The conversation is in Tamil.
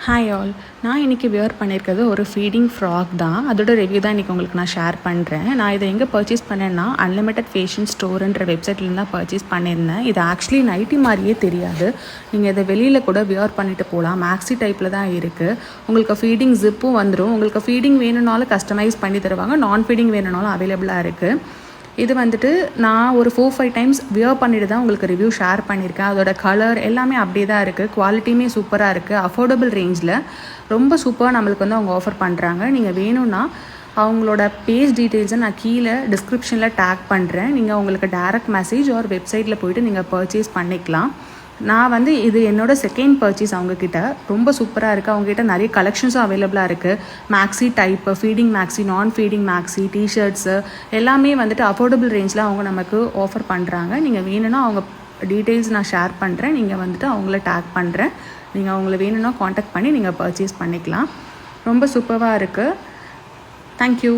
ஹாய் ஆல், நான் இன்றைக்கி வியர் பண்ணியிருக்கிறது ஒரு ஃபீடிங் ஃப்ராக் தான். அதோட ரிவ்யூ தான் இன்றைக்கி உங்களுக்கு நான் ஷேர் பண்ணுறேன். நான் இதை எங்கே பர்ச்சேஸ் பண்ணேன்னா அன்லிமிட்டட் ஃபேஷன் ஸ்டோருன்ற வெப்சைட்லேருந்து தான் பர்ச்சேஸ் பண்ணியிருந்தேன். இது ஆக்சுவலி நைட்டி மாதிரியே தெரியாது. நீங்கள் இதை வெளியில் கூட வியர் பண்ணிவிட்டு போகலாம். மேக்ஸி டைப்பில் தான் இருக்குது. உங்களுக்கு ஃபீடிங் ஜிப்பும் வந்துடும். உங்களுக்கு ஃபீடிங் வேணும்னாலும் கஸ்டமைஸ் பண்ணி தருவாங்க. நான் ஃபீடிங் வேணும்னாலும் அவைலபிளாக இருக்குது. இது வந்துட்டு நான் ஒரு 4-5 டைம்ஸ் வியர் பண்ணிட்டு தான் உங்களுக்கு ரிவ்யூ ஷேர் பண்ணியிருக்கேன். அதோட கலர் எல்லாமே அப்படியே தான் இருக்குது. குவாலிட்டியுமே சூப்பராக இருக்குது. அஃபோர்டபுள் ரேஞ்சில் ரொம்ப சூப்பராக நம்மளுக்கு வந்து அவங்க ஆஃபர் பண்ணுறாங்க. நீங்கள் வேணும்னா அவங்களோட பேஜ் டீட்டெயில்ஸை நான் கீழே டிஸ்கிரிப்ஷனில் டேக் பண்ணுறேன். நீங்கள் உங்களுக்கு டைரக்ட் மெசேஜ் ஒரு வெப்சைட்டில் போய்ட்டு நீங்கள் பர்ச்சேஸ் பண்ணிக்கலாம். நான் வந்து இது என்னோடய செகண்ட் பர்ச்சேஸ் அவங்கக்கிட்ட. ரொம்ப சூப்பராக இருக்குது. அவங்ககிட்ட நிறைய கலெக்ஷன்ஸும் அவைலபிளாக இருக்குது. மேக்ஸி டைப்பு, ஃபீடிங் மேக்ஸி, நான் ஃபீடிங் மேக்ஸி, டிஷர்ட்ஸு எல்லாமே வந்துட்டு அஃபோர்டபுள் ரேஞ்சில் அவங்க நமக்கு ஆஃபர் பண்ணுறாங்க. நீங்கள் வேணும்னா அவங்க டீட்டெயில்ஸ் நான் ஷேர் பண்ணுறேன். நீங்கள் வந்துட்டு அவங்கள டேக் பண்ணுறேன். நீங்கள் அவங்கள வேணும்னா காண்டாக்ட் பண்ணி நீங்கள் பர்ச்சேஸ் பண்ணிக்கலாம். ரொம்ப சூப்பராக இருக்குது. தேங்க்யூ.